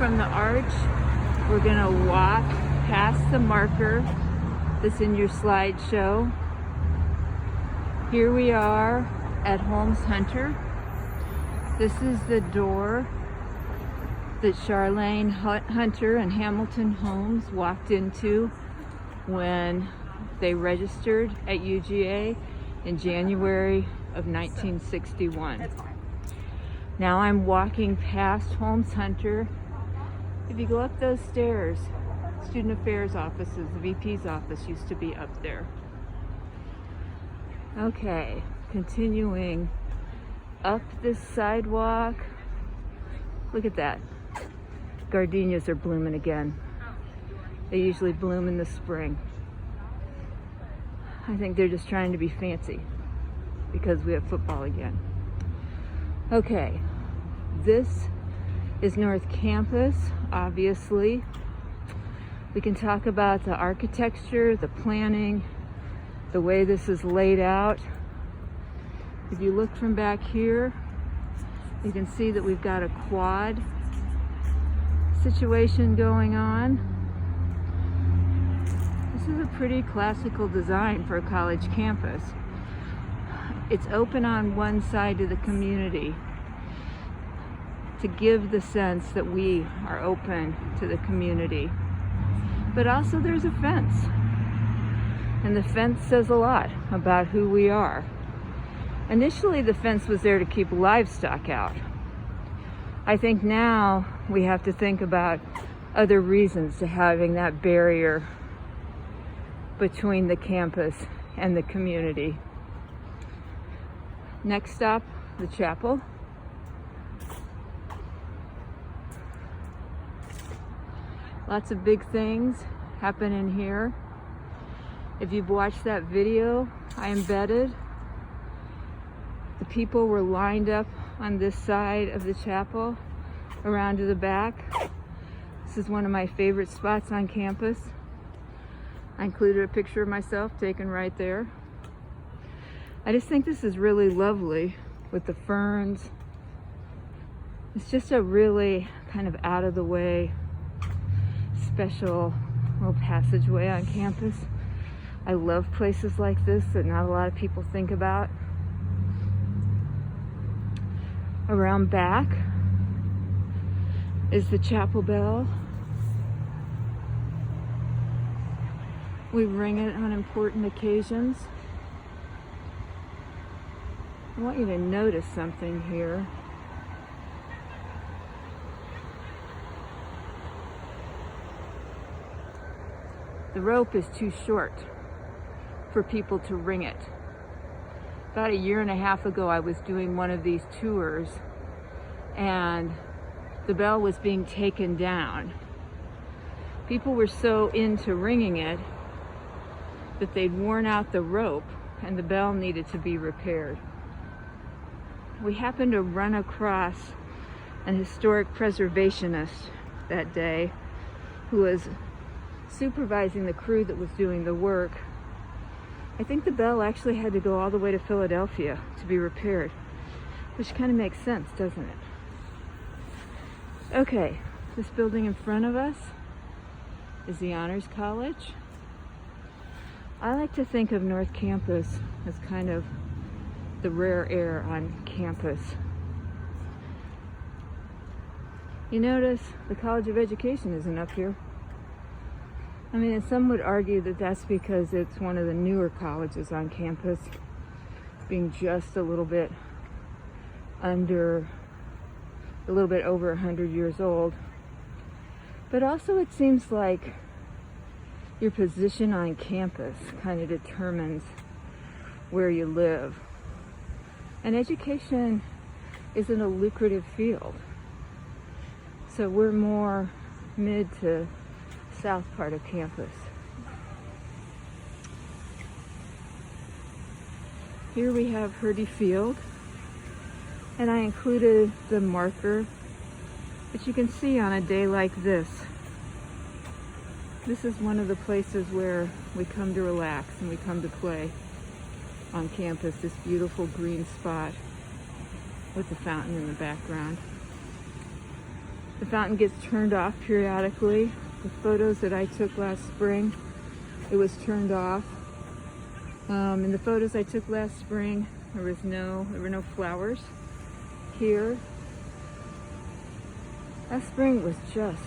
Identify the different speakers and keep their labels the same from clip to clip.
Speaker 1: from the arch. We're gonna walk past the marker that's in your slideshow. Here we are at Holmes Hunter. This is the door that Charlene Hunter and Hamilton Holmes walked into when they registered at UGA in January of 1961. Now I'm walking past Holmes Hunter. If you go up those stairs, Student Affairs offices, the VP's office used to be up there. Okay, continuing up this sidewalk. Look at that. Gardenias are blooming again. They usually bloom in the spring. I think they're just trying to be fancy because we have football again. Okay, this is North Campus, obviously. We can talk about the architecture, the planning, the way this is laid out. If you look from back here, you can see that we've got a quad situation going on. This is a pretty classical design for a college campus. It's open on one side to the community to give the sense that we are open to the community. But also there's a fence. And the fence says a lot about who we are. Initially, the fence was there to keep livestock out. I think now we have to think about other reasons to having that barrier between the campus and the community. Next stop, the chapel. Lots of big things happen in here. If you've watched that video I embedded, the people were lined up on this side of the chapel around to the back. This is one of my favorite spots on campus. I included a picture of myself taken right there. I just think this is really lovely with the ferns. It's just a really kind of out of the way, special little passageway on campus. I love places like this that not a lot of people think about. Around back is the chapel bell. We ring it on important occasions. I want you to notice something here. The rope is too short for people to ring it. About a year and a half ago, I was doing one of these tours and the bell was being taken down. People were so into ringing it that they'd worn out the rope and the bell needed to be repaired. We happened to run across an historic preservationist that day who was supervising the crew that was doing the work. I think the bell actually had to go all the way to Philadelphia to be repaired, which kind of makes sense, doesn't it? Okay, this building in front of us is the Honors College. I like to think of North Campus as kind of the rare air on campus. You notice the College of Education isn't up here. I mean, and some would argue that that's because it's one of the newer colleges on campus, being just a little bit over 100 years old. But also it seems like your position on campus kind of determines where you live. And education isn't a lucrative field. So we're more mid to south part of campus. Here we have Hurdy Field, and I included the marker, but you can see on a day like this, this is one of the places where we come to relax and we come to play on campus, this beautiful green spot with the fountain in the background. The fountain gets turned off periodically. The photos that I took last spring, it was turned off. In the photos I took last spring, there were no flowers here. Last spring was just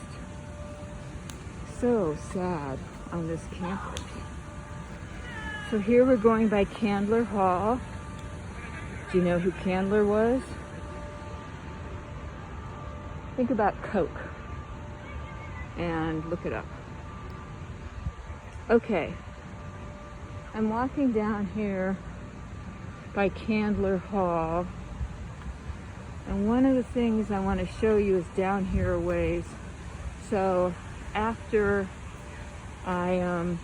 Speaker 1: so sad on this campus. So here we're going by Candler Hall. Do you know who Candler was? Think about Coke and look it up. Okay, I'm walking down here by Candler Hall, and one of the things I want to show you is down here a ways. So after I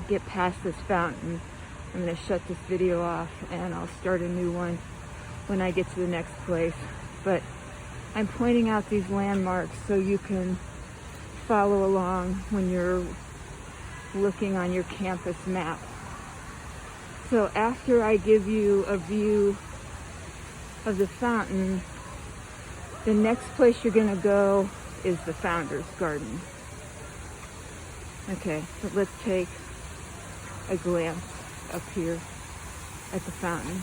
Speaker 1: get past this fountain, I'm going to shut this video off and I'll start a new one when I get to the next place. But I'm pointing out these landmarks so you can follow along when you're looking on your campus map. So after I give you a view of the fountain, the next place you're going to go is the Founders Garden. Okay, so let's take a glance up here at the fountain.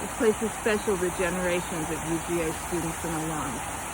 Speaker 1: This place is special to generations of UGA students and alums.